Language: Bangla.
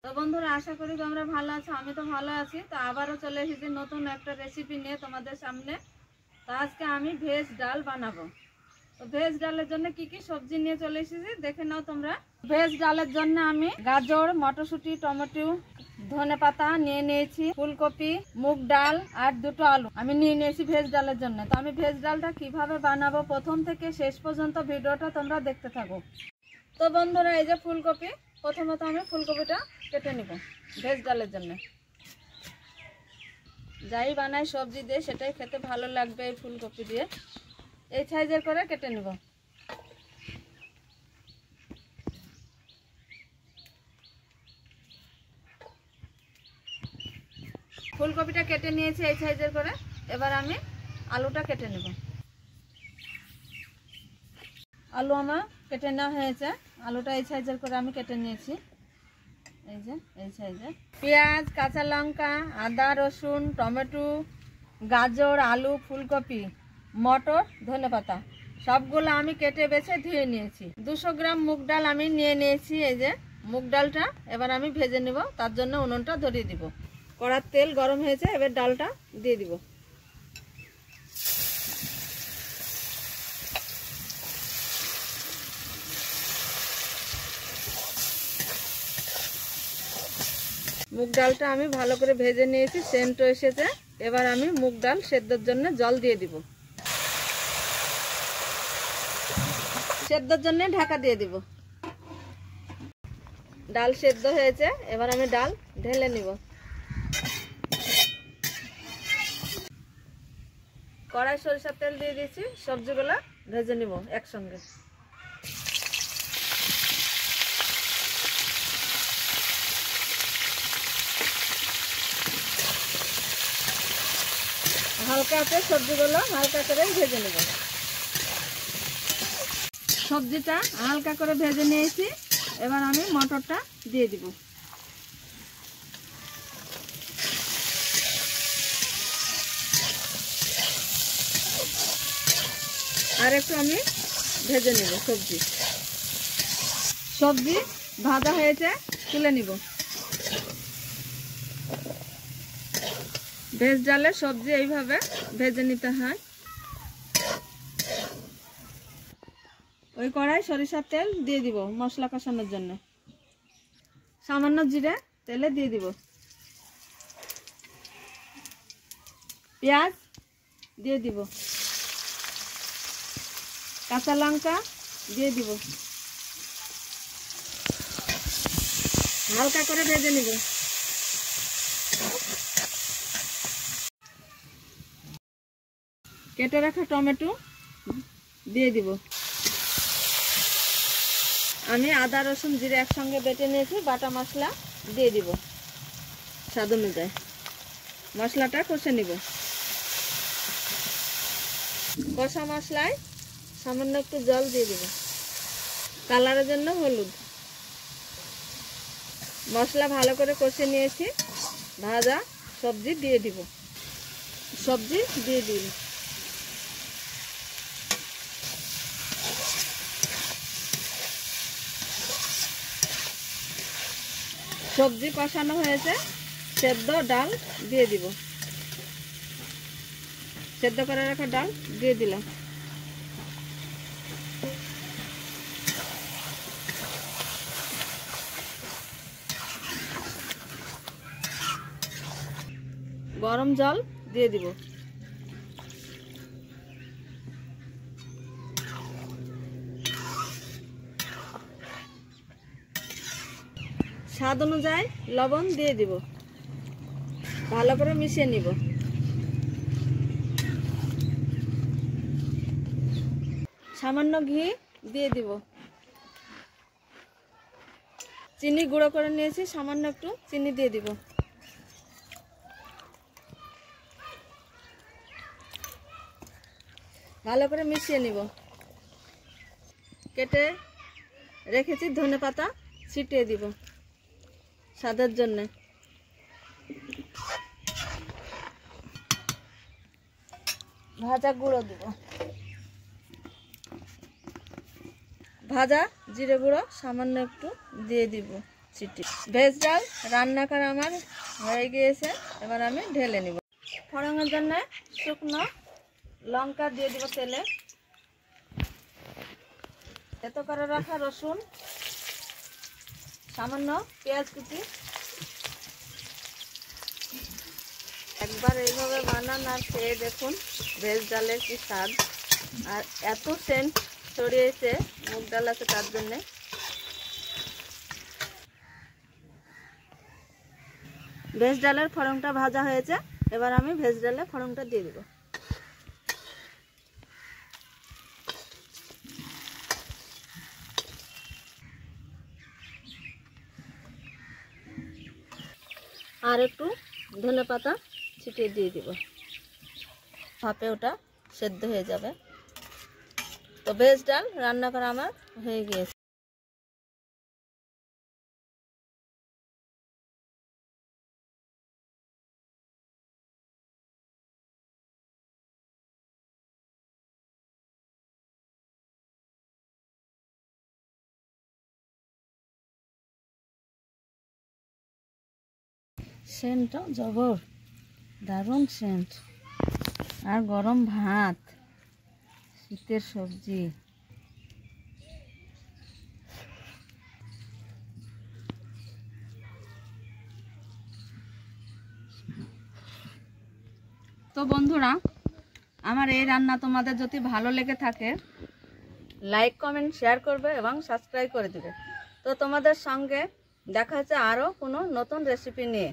তো বন্ধুরা আশা করি তোমরা ভালো আছো। আমি তো ভালো আছি। তো আবারও চলে এসেছি নতুন একটা রেসিপি নিয়ে তোমাদের সামনে। তো আজকে আমি ভেজ ডাল বানাবো। তো ভেজ ডালের জন্য কি কি সবজি নিয়ে চলে এসেছি দেখে নাও তোমরা। ভেজ ডালের জন্য আমি গাজর, মটরশুঁটি, টমেটো, ধনেপাতা নিয়ে নিয়েছি, ফুলকপি, মুগ ডাল আর দুটো আলু আমি নিয়ে নিয়েছি ভেজ ডালের জন্য। তো আমি ভেজ ডালটা কিভাবে বানাবো প্রথম থেকে শেষ পর্যন্ত ভিডিওটা তোমরা দেখতে থাকো। তো বন্ধুরা এই যে ফুলকপি, প্রথমত আমি ফুলকপিটা কেটে নিব ভেজ ডালের জন্য। যাই বানাই সবজি দিয়ে সেটাই খেতে ভালো লাগবে। এই ফুলকপি দিয়ে এই সাইজের করে কেটে নিব। ফুলকপিটা কেটে নিয়েছি এই সাইজের করে। এবার আমি আলুটা কেটে নেব। আলু আমার কেটে নেওয়া হয়েছে। আলুটা এই সাইজের করে আমি কেটে নিয়েছি। এই যে এই সাইজের। পেঁয়াজ, কাঁচা লঙ্কা, আদা, রসুন, টমেটো, গাজর, আলু, ফুলকপি, মটর, ধনেপাতা সবগুলো আমি কেটে বেছে ধুয়ে নিয়েছি। 200 গ্রাম মুগ ডাল আমি নিয়ে নিয়েছি। এই যে মুগ ডালটা এবার আমি ভেজে নেব। তার জন্য উনুনটা ধরিয়ে দিব। কড়ার তেল গরম হয়েছে, এবার ডালটা দিয়ে দিব। মুগ ডালটা আমি ভালো করে ভেজে নিয়েছি, সেন্টও এসেছে। এবার আমি মুগ ডাল সেদ্ধর জন্য জল দিয়ে দিব। সেদ্ধর জন্য ঢাকা দিয়ে দিব। ডাল সেদ্ধ হয়েছে, এবার আমি ডাল ঢেলে নিব। কড়াই সরিষার তেল দিয়ে দিয়েছি, সবজিগুলো ভেজে নিব একসঙ্গে। হালকা আছে, সবজিগুলো হালকা করে ভেজে নেব। সবজিটা হালকা করে ভেজে নিয়েছি, এবার আমি মটরটা দিয়ে দিব। আর একটু আমি ভেজে নেব। সবজি ভাজা হয়েছে, তুলে নিব। ভেজ ডালে সবজি এইভাবে ভেজে নিতে হয়। ওই কড়াই সরিষার তেল দিয়ে দিব মশলা কষানোর জন্য। সামান্য জিরে তেলে দিয়ে দিব। পেঁয়াজ দিয়ে দিব। কাঁচা লঙ্কা দিয়ে দিব। হালকা করে ভেজে নিব। কেটে রাখা টমেটো দিয়ে দিব। আমি আদা, রসুন, জিরে একসঙ্গে বেটে নিয়েছি। বাটা মশলা দিয়ে দিব স্বাদ অনুযায়ী। মশলাটা কষে নিব। কষা মশলায় সামান্য একটু জল দিয়ে দিব। কালারের জন্য হলুদ। মশলা ভালো করে কষে নিয়েছি। ভাজা সবজি দিয়ে দিব। সবজি দিয়ে দিন। সবজি কষানো হয়েছে, সেদ্ধ ডাল দিয়ে দিব। সেদ্ধ করে রাখা ডাল দিয়ে দিলাম। গরম জল দিয়ে দিব। স্বাদ অনুযায়ী লবণ দিয়ে দিব। ভালো করে মিশিয়ে নিব। সামান্য ঘি দিয়ে দিব। চিনি গুঁড়ো করে নিয়েছি, সামান্য একটু চিনি দিয়ে দিব। ভালো করে মিশিয়ে নিব। কেটে রেখেছি ধনেপাতা ছিটিয়ে দিব স্বাদের জন্য। ভাজা গুঁড়ো দিব। ভাজা জিরে গুঁড়ো সামান্য একটু দিয়ে দিব। সিটি। ভেজ ডাল রান্না করা আমার হয়ে গিয়েছে, এবার আমি ঢেলে নিব। ফোড়নের জন্য শুকনো লঙ্কা দিয়ে দিব তেলে, এত করে রাখা রসুন, সামান্য পেঁয়াজ কুচি। একবার এইভাবে বানান আর খেয়ে দেখুন ভেজ ডালের কি স্বাদ। আর এত সেন্ট ছড়িয়েছে, মুগ ডাল আছে তার জন্যে। ভেজ ডালের ফোড়নটা ভাজা হয়েছে, এবার আমি ভেজ ডালের ফোড়নটা দিয়ে দেব। আর একটু ধনে পাতা ছিটিয়ে দিয়ে দিব, ভাপে ওটা সেদ্ধ হয়ে যাবে। তো ভেজ ডাল রান্না করা আমার হয়ে গিয়েছে। সেন্টটা জবর, দারুণ সেন্ট। আর গরম ভাত, শীতের সবজি। তো বন্ধুরা, আমার এই রান্না তোমাদের যদি ভালো লেগে থাকে লাইক কমেন্ট শেয়ার করবে এবং সাবস্ক্রাইব করে দেবে। তো তোমাদের সঙ্গে দেখা হচ্ছে আরও কোনো নতুন রেসিপি নিয়ে।